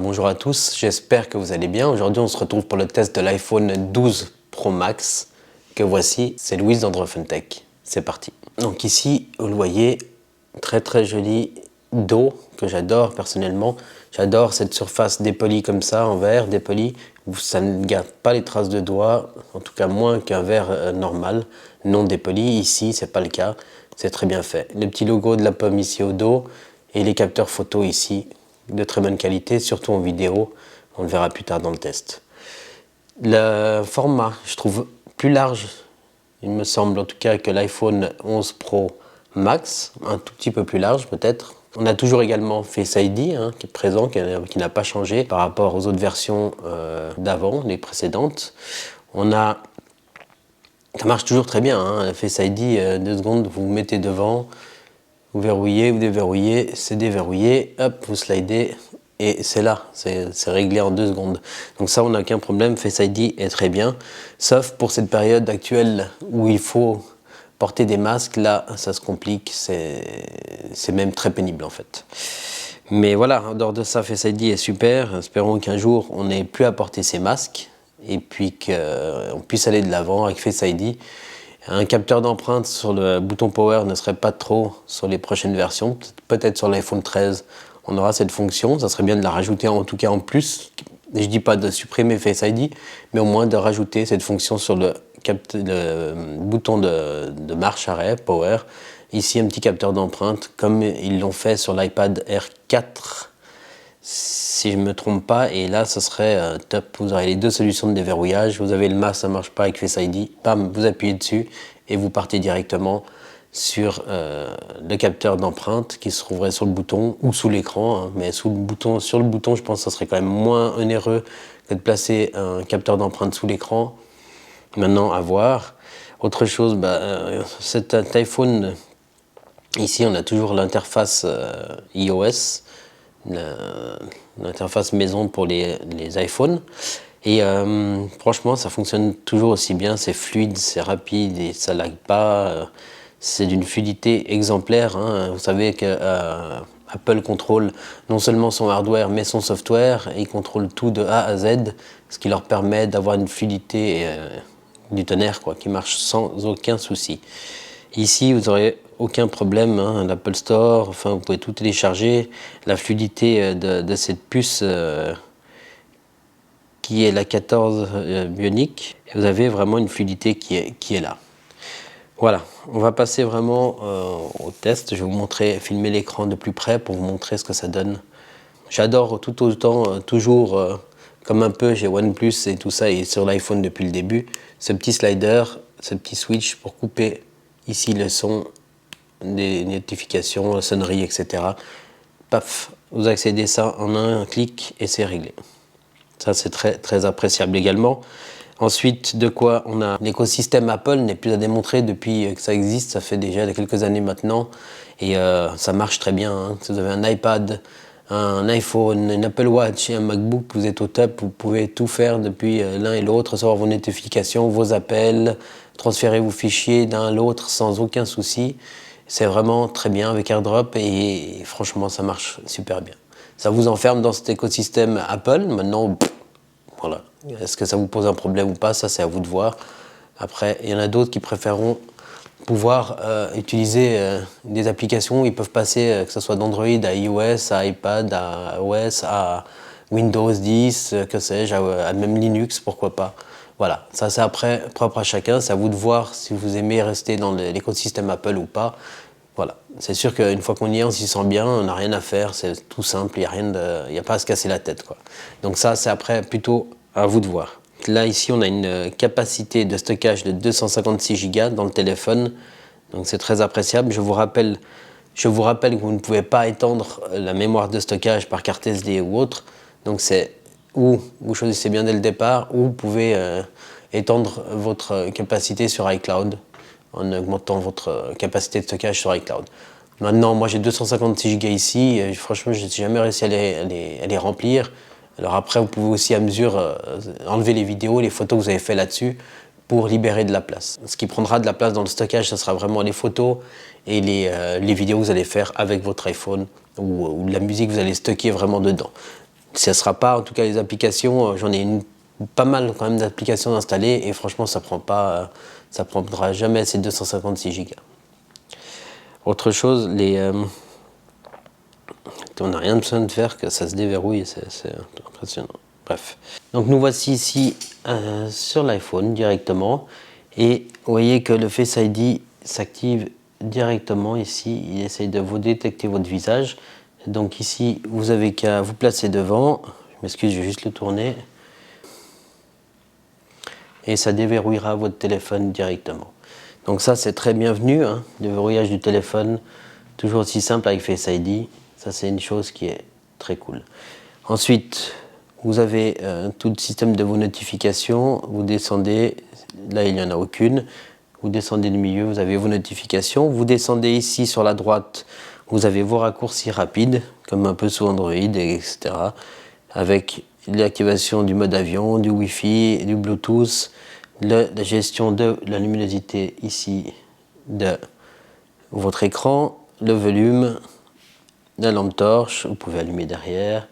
bonjour à tous, j'espère que vous allez bien. Aujourd'hui on se retrouve pour le test de l'iPhone 12 Pro Max que voici, c'est Louise d'Androphone-Tech. C'est parti. Donc ici, vous le voyez, très joli dos que j'adore personnellement. J'adore cette surface dépolie comme ça, en verre dépoli, où ça ne garde pas les traces de doigts, en tout cas moins qu'un verre normal, non dépoli. Ici, c'est pas le cas, c'est très bien fait. Le petit logo de la pomme ici au dos et les capteurs photo ici, de très bonne qualité, surtout en vidéo. On le verra plus tard dans le test. Le format, je trouve plus large, il me semble en tout cas, que l'iPhone 11 Pro Max, un tout petit peu plus large peut-être. On a toujours également Face ID qui est présent, qui n'a pas changé par rapport aux autres versions d'avant, les précédentes. Ça marche toujours très bien, Face ID, 2 secondes, vous vous mettez devant, vous verrouillez, vous déverrouillez, c'est déverrouillé, hop, vous slidez et c'est là, c'est réglé en 2 secondes. Donc ça, on n'a aucun problème, Face ID est très bien, sauf pour cette période actuelle où il faut porter des masques, là, ça se complique, c'est même très pénible en fait. Mais voilà, en dehors de ça, Face ID est super, espérons qu'un jour, on n'ait plus à porter ces masques et puis qu'on puisse aller de l'avant avec Face ID. Un capteur d'empreinte sur le bouton Power ne serait pas trop sur les prochaines versions. Peut-être sur l'iPhone 13, on aura cette fonction. Ça serait bien de la rajouter en tout cas en plus. Et je dis pas de supprimer Face ID, mais au moins de rajouter cette fonction sur le bouton de marche arrêt, Power. Ici, un petit capteur d'empreinte, comme ils l'ont fait sur l'iPad Air 4, si je ne me trompe pas, et là ce serait top. Vous aurez les 2 solutions de déverrouillage. Vous avez le masque, ça ne marche pas avec Face ID, bam, vous appuyez dessus et vous partez directement sur le capteur d'empreinte qui se trouverait sur le bouton ou sous l'écran, mais sur le bouton, je pense que ça serait quand même moins onéreux que de placer un capteur d'empreinte sous l'écran. Maintenant, à voir. Autre chose, cet iPhone, ici on a toujours l'interface iOS, l'interface maison pour les iPhones. Et franchement, ça fonctionne toujours aussi bien, c'est fluide, c'est rapide et ça lag pas. C'est d'une fluidité exemplaire. Vous savez que Apple contrôle non seulement son hardware mais son software, et il contrôle tout de A à Z, ce qui leur permet d'avoir une fluidité du tonnerre, qui marche sans aucun souci. Ici, vous n'aurez aucun problème, l'Apple Store, enfin vous pouvez tout télécharger. La fluidité de cette puce qui est la 14 Bionic, et vous avez vraiment une fluidité qui est là. Voilà, on va passer vraiment au test. Je vais vous montrer, filmer l'écran de plus près pour vous montrer ce que ça donne. J'adore tout autant, toujours, comme un peu chez OnePlus et tout ça, et sur l'iPhone depuis le début, ce petit slider, ce petit switch pour couper ici le son des notifications, la sonnerie, etc. Paf, vous accédez ça en un clic et c'est réglé. Ça, c'est très appréciable également. Ensuite, de quoi on a l'écosystème Apple n'est plus à démontrer depuis que ça existe, ça fait déjà quelques années maintenant, et ça marche très bien. Si vous avez un iPad, un iPhone, une Apple Watch et un MacBook, vous êtes au top, vous pouvez tout faire depuis l'un et l'autre, recevoir vos notifications, vos appels, transférer vos fichiers d'un à l'autre sans aucun souci. C'est vraiment très bien avec AirDrop et franchement ça marche super bien. Ça vous enferme dans cet écosystème Apple. Maintenant, voilà. Est-ce que ça vous pose un problème ou pas? Ça, c'est à vous de voir. Après, il y en a d'autres qui préféreront pouvoir utiliser des applications où ils peuvent passer, que ce soit d'Android à iOS, à iPad, à OS, à Windows 10, que sais-je, à même Linux, pourquoi pas. Voilà, ça c'est après propre à chacun, c'est à vous de voir si vous aimez rester dans l'écosystème Apple ou pas. Voilà, c'est sûr qu'une fois qu'on y est, on s'y sent bien, on n'a rien à faire, c'est tout simple, il n'y a pas à se casser la tête, Donc ça, c'est après plutôt à vous de voir. Là, ici, on a une capacité de stockage de 256 Go dans le téléphone, donc c'est très appréciable. Je vous rappelle que vous ne pouvez pas étendre la mémoire de stockage par carte SD ou autre, donc c'est ou vous choisissez bien dès le départ, ou vous pouvez étendre votre capacité sur iCloud, en augmentant votre capacité de stockage sur iCloud. Maintenant, moi j'ai 256 Go ici, et franchement je n'ai jamais réussi à les remplir. Alors après, vous pouvez aussi à mesure enlever les vidéos, les photos que vous avez fait là-dessus pour libérer de la place. Ce qui prendra de la place dans le stockage, ce sera vraiment les photos et les vidéos que vous allez faire avec votre iPhone ou la musique que vous allez stocker vraiment dedans. Ce ne sera pas, en tout cas les applications, j'en ai pas mal quand même d'applications installées et franchement ça prendra jamais ces 256 Go. Autre chose, on n'a rien besoin de faire que ça se déverrouille, c'est impressionnant. Bref. Donc nous voici ici sur l'iPhone directement et vous voyez que le Face ID s'active directement ici, il essaye de vous détecter votre visage. Donc ici vous avez qu'à vous placer devant, je m'excuse, je vais juste le tourner et ça déverrouillera votre téléphone directement. Donc ça c'est très bienvenu, hein, le verrouillage du téléphone, toujours aussi simple avec Face ID, ça c'est une chose qui est très cool. Ensuite, vous avez tout le système de vos notifications, vous descendez, là il n'y en a aucune, vous descendez du milieu, vous avez vos notifications, vous descendez ici sur la droite, vous avez vos raccourcis rapides, comme un peu sous Android, etc. Avec l'activation du mode avion, du Wi-Fi, du Bluetooth, la gestion de la luminosité ici de votre écran, le volume, la lampe torche, vous pouvez allumer derrière.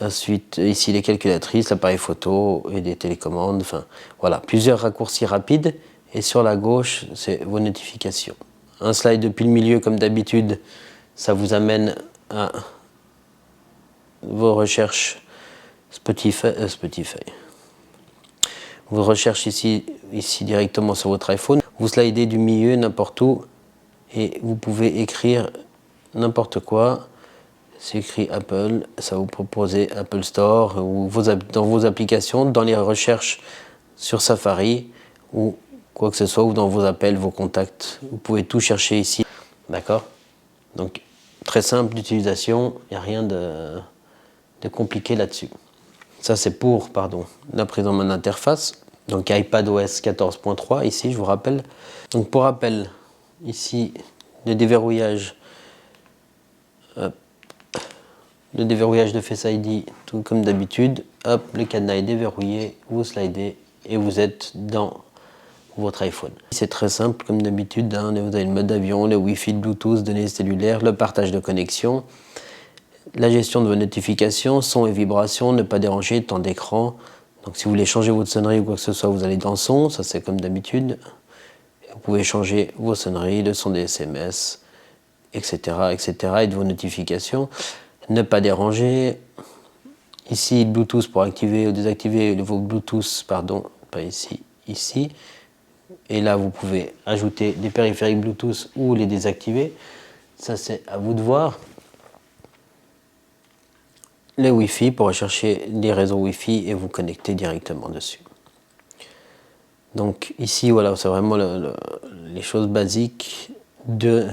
Ensuite, ici les calculatrices, l'appareil photo et des télécommandes, enfin voilà, plusieurs raccourcis rapides. Et sur la gauche, c'est vos notifications. Un slide depuis le milieu comme d'habitude, ça vous amène à vos recherches Spotify. Vous recherchez ici directement sur votre iPhone. Vous slidez du milieu n'importe où et vous pouvez écrire n'importe quoi. C'est écrit Apple, ça vous propose Apple Store ou dans vos applications, dans les recherches sur Safari ou quoi que ce soit, ou dans vos appels, vos contacts. Vous pouvez tout chercher ici. D'accord? Donc, très simple d'utilisation, il n'y a rien de compliqué là-dessus. Ça, c'est pour, la prise en main d'interface. Donc, iPadOS 14.3, ici, je vous rappelle. Donc, pour rappel, ici, le déverrouillage. Le déverrouillage de Face ID, tout comme d'habitude. Hop, le cadenas est déverrouillé, vous slidez et vous êtes dans votre iPhone. C'est très simple comme d'habitude, hein. Vous avez le mode avion, le Wi-Fi, le Bluetooth, données cellulaires, le partage de connexion, la gestion de vos notifications, son et vibrations, ne pas déranger, temps d'écran. Donc si vous voulez changer votre sonnerie ou quoi que ce soit, vous allez dans son, ça c'est comme d'habitude. Vous pouvez changer vos sonneries, le son des SMS, etc., etc. et de vos notifications. Ne pas déranger. Ici, Bluetooth pour activer ou désactiver vos Bluetooth, pas ici, ici. Et là, vous pouvez ajouter des périphériques Bluetooth ou les désactiver. Ça, c'est à vous de voir. Les Wi-Fi pour rechercher les réseaux Wi-Fi et vous connecter directement dessus. Donc ici, voilà, c'est vraiment les choses basiques de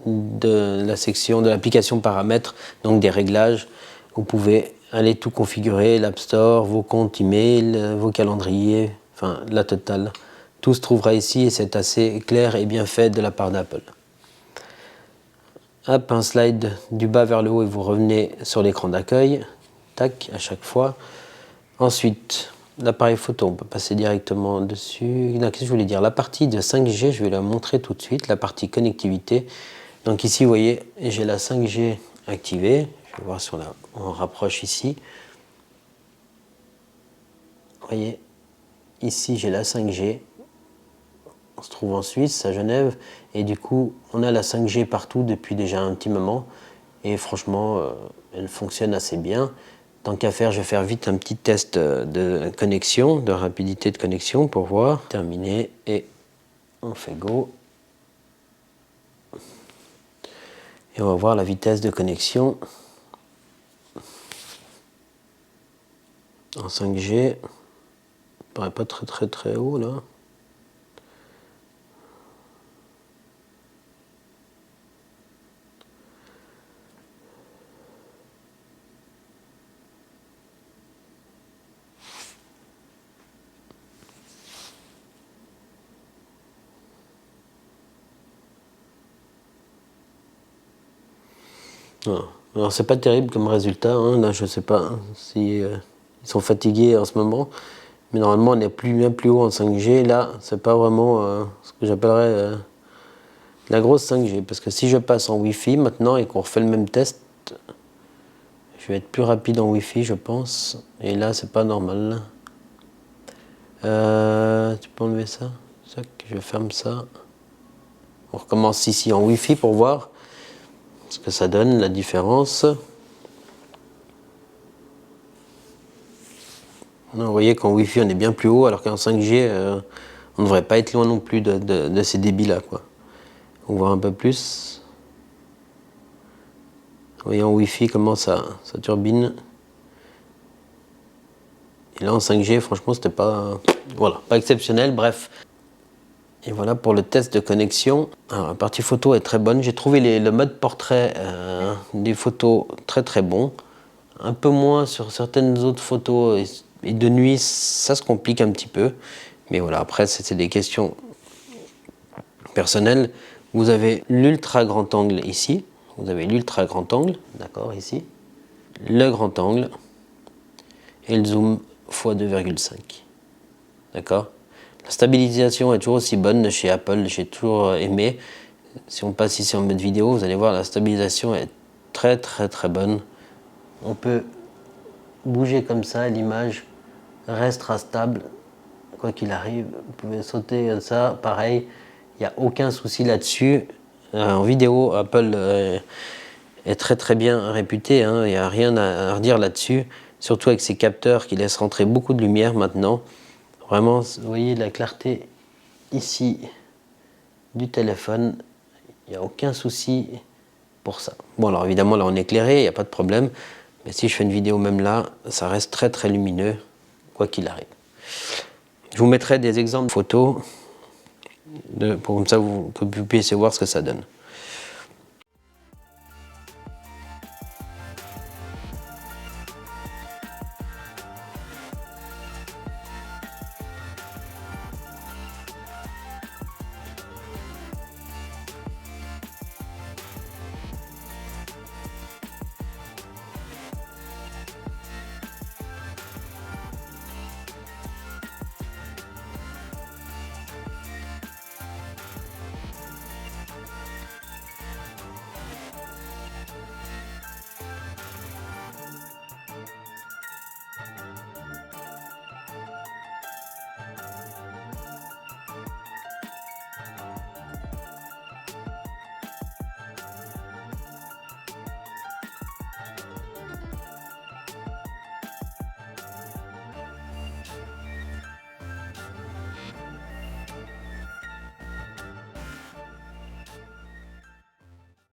la section de l'application paramètres, donc des réglages. Vous pouvez aller tout configurer, l'App Store, vos comptes email, vos calendriers, enfin la totale. Tout se trouvera ici et c'est assez clair et bien fait de la part d'Apple. Hop, un slide du bas vers le haut et vous revenez sur l'écran d'accueil. Tac, à chaque fois. Ensuite, l'appareil photo, on peut passer directement dessus. Non, qu'est-ce que je voulais dire? La partie de 5G, je vais la montrer tout de suite. La partie connectivité. Donc ici, vous voyez, j'ai la 5G activée. Je vais voir si on rapproche ici. Vous voyez, ici j'ai la 5G. On se trouve en Suisse, à Genève. Et du coup, on a la 5G partout depuis déjà un petit moment. Et franchement, elle fonctionne assez bien. Tant qu'à faire, je vais faire vite un petit test de connexion, de rapidité de connexion pour voir. Terminé. Et on fait go. Et on va voir la vitesse de connexion en 5G. Ça paraît pas très haut là. Alors c'est pas terrible comme résultat, hein. Là je sais pas si ils sont fatigués en ce moment, mais normalement on est bien plus haut en 5G. Là c'est pas vraiment ce que j'appellerais la grosse 5G, parce que si je passe en Wi-Fi maintenant et qu'on refait le même test, Je vais être plus rapide en Wi-Fi, je pense. Et là, c'est pas normal. Tu peux enlever ça? Je ferme ça. On recommence ici en Wi-Fi pour voir ce que ça donne, la différence. Vous voyez qu'en Wi-Fi, on est bien plus haut, alors qu'en 5G, on ne devrait pas être loin non plus de ces débits-là, quoi. On voit un peu plus. Vous voyez en Wi-Fi comment ça turbine. Et là en 5G, franchement, c'était pas, voilà, pas exceptionnel. Bref. Et voilà pour le test de connexion. Alors, la partie photo est très bonne. J'ai trouvé le mode portrait des photos très très bon. Un peu moins sur certaines autres photos. Et de nuit, ça se complique un petit peu. Mais voilà, après, c'est des questions personnelles. Vous avez l'ultra grand angle ici. Vous avez l'ultra grand angle, d'accord, ici. Le grand angle. Et le zoom x 2,5. D'accord? La stabilisation est toujours aussi bonne chez Apple, j'ai toujours aimé. Si on passe ici en mode vidéo, vous allez voir, la stabilisation est très très très bonne. On peut bouger comme ça, l'image restera stable, quoi qu'il arrive. Vous pouvez sauter comme ça, pareil, il n'y a aucun souci là-dessus. En vidéo, Apple est très très bien réputé, hein, il n'y a rien à redire là-dessus. Surtout avec ces capteurs qui laissent rentrer beaucoup de lumière maintenant. Vraiment, vous voyez la clarté ici du téléphone, il n'y a aucun souci pour ça. Bon, alors évidemment, là on est éclairé, il n'y a pas de problème. Mais si je fais une vidéo même là, ça reste très très lumineux, quoi qu'il arrive. Je vous mettrai des exemples de photos, pour comme ça que vous puissiez voir ce que ça donne.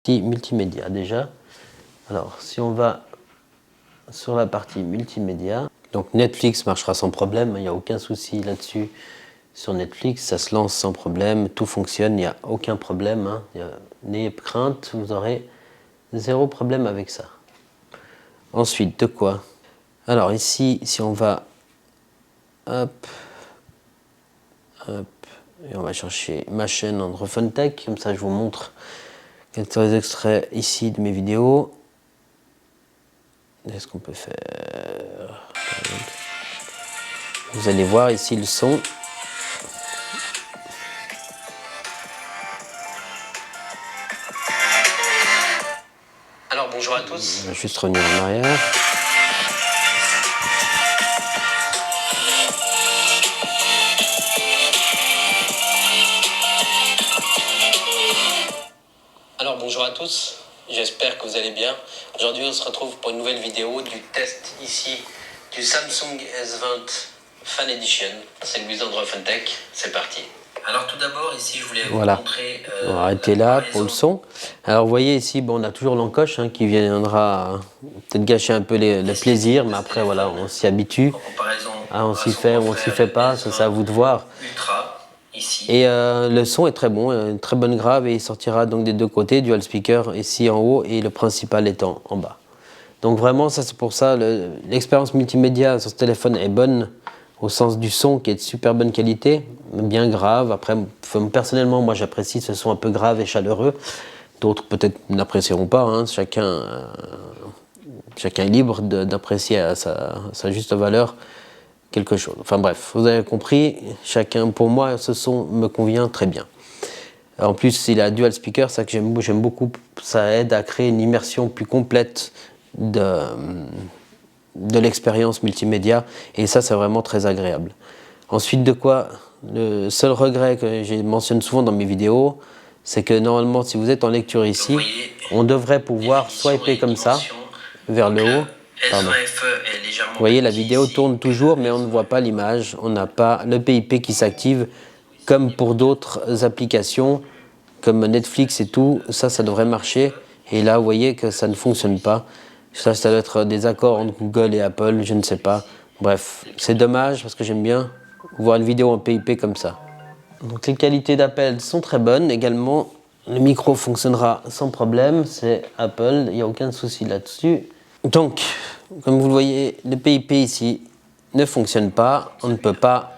Multimédia déjà. Alors si on va sur la partie multimédia, donc Netflix marchera sans problème, il n'y a aucun souci là-dessus. Sur Netflix, ça se lance sans problème, tout fonctionne, il n'y a aucun problème, hein. N'ayez crainte, vous aurez zéro problème avec ça. Ensuite, de quoi? Alors ici, si on va, hop, hop, et on va chercher ma chaîne Android Tech, comme ça je vous montre quelques extraits ici de mes vidéos. Qu'est-ce qu'on peut faire? Vous allez voir ici le son. Alors bonjour à tous. On va juste revenir en arrière. Alors bonjour à tous, j'espère que vous allez bien. Aujourd'hui on se retrouve pour une nouvelle vidéo du test ici du Samsung S20 Fan Edition. C'est Louis d'Android Tech, c'est parti. Alors tout d'abord ici je voulais vous montrer... on va arrêter là pour le son. Alors vous voyez ici, bon, on a toujours l'encoche hein, qui viendra peut-être gâcher un peu le plaisir, mais après voilà, on s'y habitue. Ah, on s'y fait ou on s'y fait pas, ça c'est à vous de voir. Et le son est très bon, une très bonne grave et il sortira donc des deux côtés, dual speaker ici en haut et le principal étant en bas. Donc vraiment ça c'est pour ça, l'expérience multimédia sur ce téléphone est bonne au sens du son qui est de super bonne qualité, bien grave. Après personnellement moi j'apprécie ce son un peu grave et chaleureux, d'autres peut-être n'apprécieront pas, hein. Chacun est libre d'apprécier à sa juste valeur quelque chose. Enfin bref, vous avez compris, pour moi, ce son me convient très bien. En plus, il a dual speaker, ça que j'aime beaucoup, ça aide à créer une immersion plus complète de l'expérience multimédia, et ça c'est vraiment très agréable. Ensuite de quoi, le seul regret que je mentionne souvent dans mes vidéos, c'est que normalement si vous êtes en lecture ici, on devrait pouvoir swiper comme ça, vers le haut. Pardon. Vous voyez, la vidéo tourne toujours, mais on ne voit pas l'image, on n'a pas le PIP qui s'active, comme pour d'autres applications, comme Netflix et tout, ça devrait marcher. Et là, vous voyez que ça ne fonctionne pas. Ça doit être des accords entre Google et Apple, je ne sais pas. Bref, c'est dommage parce que j'aime bien voir une vidéo en PIP comme ça. Donc les qualités d'appel sont très bonnes. Également, le micro fonctionnera sans problème. C'est Apple, il n'y a aucun souci là-dessus. Donc, comme vous le voyez, le PIP ici ne fonctionne pas. On ne peut pas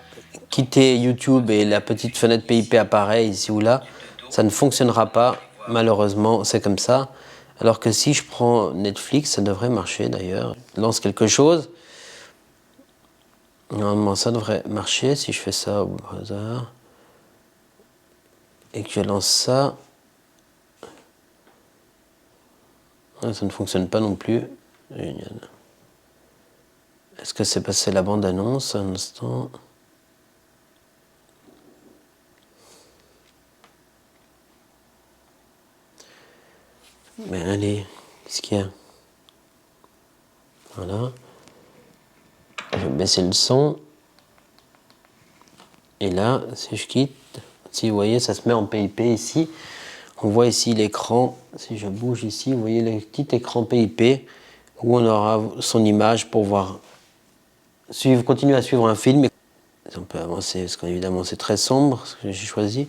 quitter YouTube et la petite fenêtre PIP apparaît ici ou là. Ça ne fonctionnera pas. Malheureusement, c'est comme ça. Alors que si je prends Netflix, ça devrait marcher d'ailleurs. Lance quelque chose. Normalement, ça devrait marcher si je fais ça au hasard. Et que je lance ça. Ah, ça ne fonctionne pas non plus. Génial. Est-ce que c'est passé la bande-annonce un instant? Mais allez, qu'est-ce qu'il y a? Voilà. Je vais baisser le son. Et là, si je quitte, si vous voyez, ça se met en PIP ici. On voit ici l'écran. Si je bouge ici, vous voyez le petit écran PIP où on aura son image pour voir continuer à suivre un film. On peut avancer parce qu'évidemment c'est très sombre ce que j'ai choisi.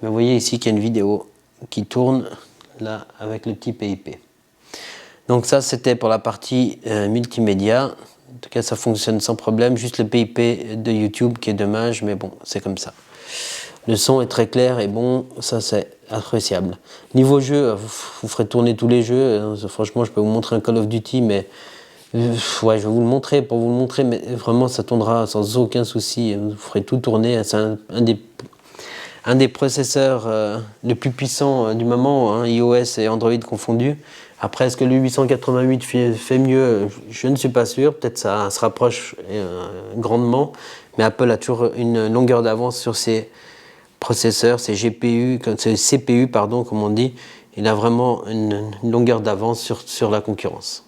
Mais vous voyez ici qu'il y a une vidéo qui tourne là avec le petit PIP. Donc ça c'était pour la partie multimédia. En tout cas ça fonctionne sans problème. Juste le PIP de YouTube qui est dommage, mais bon c'est comme ça. Le son est très clair et bon, ça c'est appréciable. Niveau jeu, vous ferez tourner tous les jeux. Franchement je peux vous montrer un Call of Duty, mais ouais, je vais vous le montrer pour vous le montrer, mais vraiment ça tournera sans aucun souci. Vous ferez tout tourner. C'est un des processeurs les plus puissants du moment, hein, iOS et Android confondus. Après, est-ce que le 888 fait mieux? Je ne suis pas sûr. Peut-être ça se rapproche grandement, mais Apple a toujours une longueur d'avance sur ses processeurs, ses GPU, ses CPU, pardon, comme on dit. Il a vraiment une longueur d'avance sur la concurrence.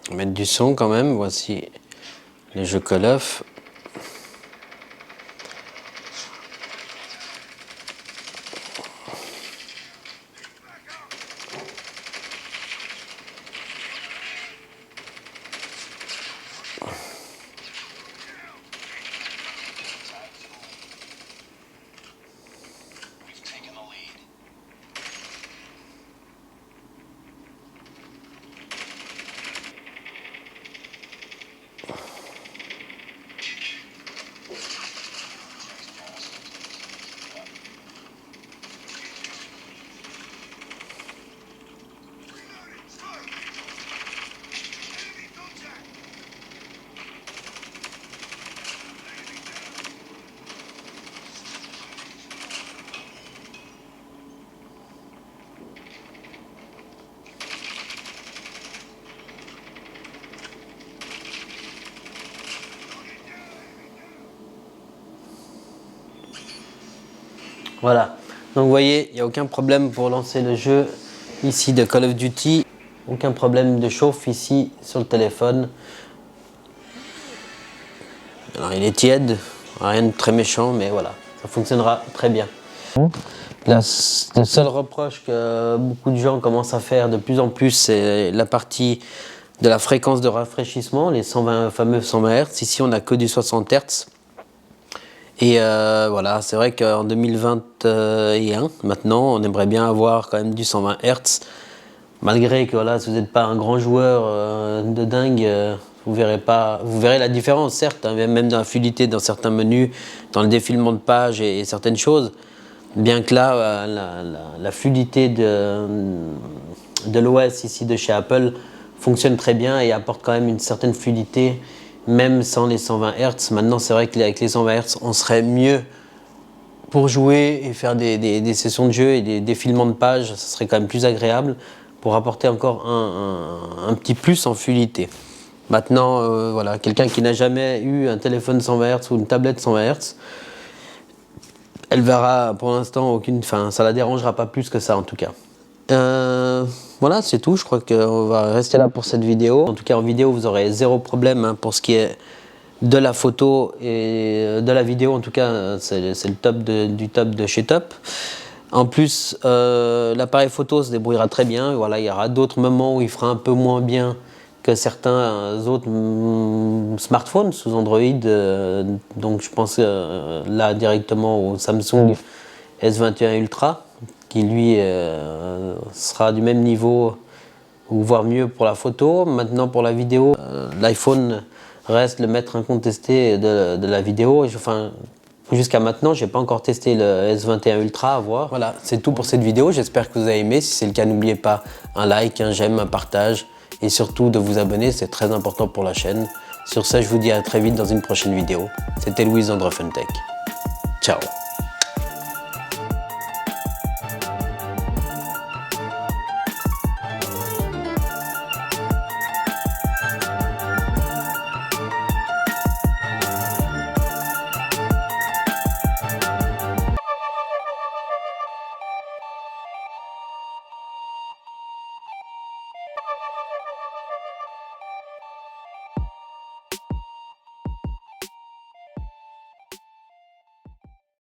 On va mettre du son quand même. Voici les jeux Call of. Voilà, donc vous voyez, il n'y a aucun problème pour lancer le jeu ici de Call of Duty. Aucun problème de chauffe ici sur le téléphone. Alors il est tiède, rien de très méchant, mais voilà, ça fonctionnera très bien. Le seul reproche que beaucoup de gens commencent à faire de plus en plus, c'est la partie de la fréquence de rafraîchissement, les fameux 120 Hz. Ici, on n'a que du 60 Hz. Et voilà, c'est vrai qu'en 2021, maintenant, on aimerait bien avoir quand même du 120 Hz. Malgré que voilà, si vous n'êtes pas un grand joueur de dingue, vous verrez la différence, certes, hein, même dans la fluidité dans certains menus, dans le défilement de pages et certaines choses. Bien que là, la fluidité de l'OS ici de chez Apple fonctionne très bien et apporte quand même une certaine fluidité, même sans les 120 Hz. Maintenant, c'est vrai qu'avec les 120 Hz, on serait mieux pour jouer et faire des sessions de jeu et des défilements de pages, ça serait quand même plus agréable pour apporter encore un petit plus en fluidité. Maintenant, voilà, quelqu'un qui n'a jamais eu un téléphone 120 Hz ou une tablette 120 Hz, elle verra pour l'instant aucune, enfin, ça la dérangera pas plus que ça en tout cas. Voilà, c'est tout. Je crois qu'on va rester là pour cette vidéo. En tout cas, en vidéo, vous aurez zéro problème hein, pour ce qui est de la photo et de la vidéo. En tout cas, c'est le top du top de chez Top. En plus, l'appareil photo se débrouillera très bien. Voilà, il y aura d'autres moments où il fera un peu moins bien que certains autres smartphones sous Android. Donc, je pense là directement au Samsung S21 Ultra, qui lui sera du même niveau ou voire mieux pour la photo. Maintenant pour la vidéo, l'iPhone reste le maître incontesté de la vidéo. Enfin, jusqu'à maintenant, j'ai pas encore testé le S21 Ultra à voir. Voilà, c'est tout pour cette vidéo. J'espère que vous avez aimé. Si c'est le cas, n'oubliez pas un like, un j'aime, un partage et surtout de vous abonner. C'est très important pour la chaîne. Sur ce, je vous dis à très vite dans une prochaine vidéo. C'était Louis d'Androphone Tech. Ciao.